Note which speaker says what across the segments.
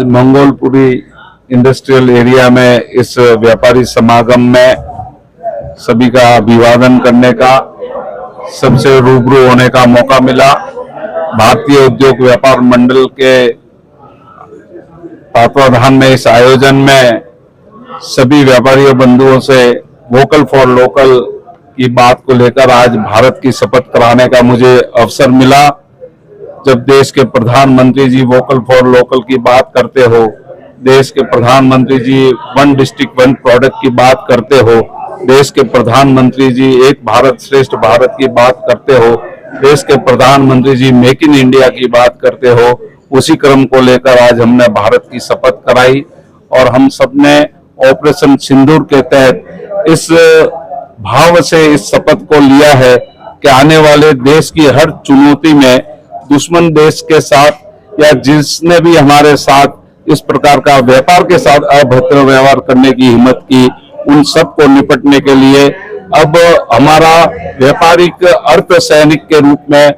Speaker 1: Mangolpuri industrial area में इस व्यापारी समागम में सभी का अभिवादन करने का, सबसे रूबरू होने का मौका मिला। भारतीय उद्योग व्यापार मंडल के तत्वाधान में इस आयोजन में सभी व्यापारी बंधुओं से वोकल फॉर लोकल की बात को लेकर आज भारत की शपथ कराने का मुझे अवसर मिला। जब देश के प्रधानमंत्री जी वोकल फॉर लोकल की बात करते हो, देश के प्रधानमंत्री जी वन डिस्ट्रिक्ट वन प्रोडक्ट की बात करते हो, देश के प्रधानमंत्री जी एक भारत श्रेष्ठ भारत की बात करते हो, देश के प्रधानमंत्री जी मेक इन इंडिया की बात करते हो, उसी क्रम को लेकर आज हमने भारत की शपथ कराई और हम सबने ऑपरेशन सिंदूर के तहत इस भाव से इस शपथ को लिया है कि आने वाले देश की हर चुनौती में दुश्मन देश के साथ या जिसने भी हमारे साथ इस प्रकार का व्यापार के साथ अभद्र व्यवहार करने की हिम्मत की, उन सब को निपटने के लिए अब हमारा व्यापारिक अर्थ सैनिक के रूप में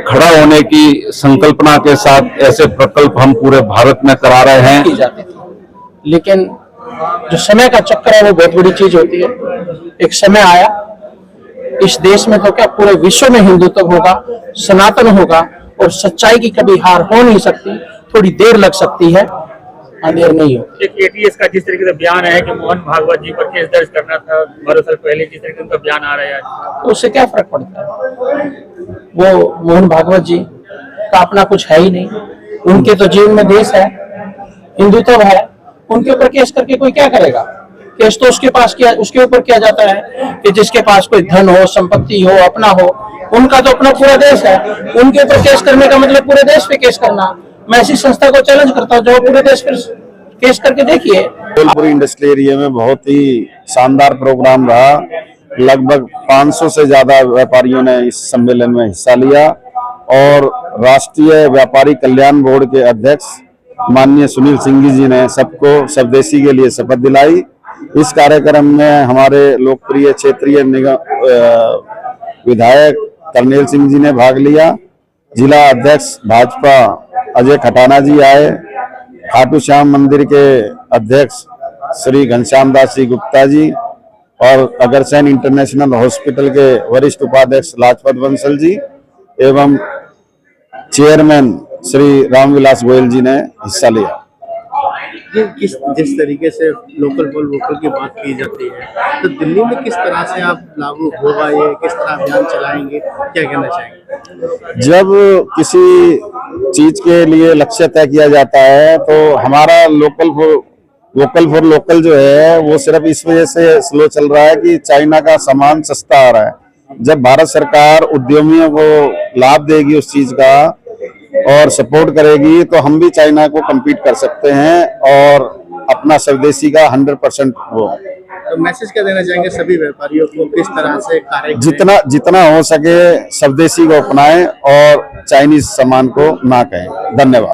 Speaker 1: खड़ा होने की संकल्पना के साथ ऐसे प्रकल्प हम पूरे भारत में करा रहे हैं।
Speaker 2: लेकिन जो समय का चक्कर है वो बहुत बड़ी चीज होती है। एक समय आया इस देश में तो क्या पूरे विश्व में हिंदुत्व होगा, सनातन होगा और सच्चाई की कभी हार हो नहीं सकती। थोड़ी देर लग सकती है, देर नहीं हो।
Speaker 3: एक एटीएस का जिस तरीके से बयान है कि मोहन भागवत जी पर केस दर्ज करना था 12 साल पहले, जिस तरीके से उनका बयान आ रहा है
Speaker 2: तो उससे क्या फर्क पड़ता है? वो मोहन भागवत जी का अपना कुछ है ही नहीं। उनके तो जीवन में देश है, हिंदुत्व है, उनके ऊपर केस करके कोई क्या करेगा? केस तो उसके पास किया, उसके ऊपर किया जाता है कि जिसके पास कोई धन हो, संपत्ति हो, अपना हो। उनका तो अपना पूरा देश है, उनके ऊपर केस करने का मतलब पूरे देश पे केस करना। मैं ऐसी संस्था को चैलेंज करता हूँ जो पूरे देश पर केस करके देखिए।
Speaker 4: मंगोलपुरी इंडस्ट्रियल एरिया में बहुत ही शानदार प्रोग्राम रहा। लगभग 500 से ज्यादा व्यापारियों ने इस सम्मेलन में हिस्सा लिया और राष्ट्रीय व्यापारी कल्याण बोर्ड के अध्यक्ष माननीय सुनील सिंह जी ने सबको स्वदेशी के लिए शपथ दिलाई। इस कार्यक्रम में हमारे लोकप्रिय क्षेत्रीय विधायक करनेल सिंह जी ने भाग लिया। जिला अध्यक्ष भाजपा अजय खटाना जी आए। खाटू श्याम मंदिर के अध्यक्ष श्री घनश्याम दास जी गुप्ता जी और अग्रसेन इंटरनेशनल हॉस्पिटल के वरिष्ठ उपाध्यक्ष लाजपत बंसल जी एवं चेयरमैन श्री रामविलास गोयल जी ने हिस्सा लिया।
Speaker 5: जिस तरीके से लोकल फॉर वोकल की बात की जाती है, तो दिल्ली में किस तरह से आप लागू होगा, ये किस तरह अभियान चलाएंगे, क्या कहना चाहेंगे?
Speaker 4: जब किसी चीज के लिए लक्ष्य तय किया जाता है तो हमारा वोकल फॉर लोकल जो है वो सिर्फ इस वजह से स्लो चल रहा है कि चाइना का सामान सस्ता आ रहा है। जब भारत सरकार उद्यमियों को लाभ देगी उस चीज का और सपोर्ट करेगी तो हम भी चाइना को कम्पीट कर सकते हैं और अपना स्वदेशी का 100% वो।
Speaker 5: तो मैसेज क्या देना चाहेंगे सभी व्यापारियों को, किस तरह से कार्य
Speaker 4: जितना हो सके स्वदेशी को अपनाएं और चाइनीज सामान को ना कहें। धन्यवाद।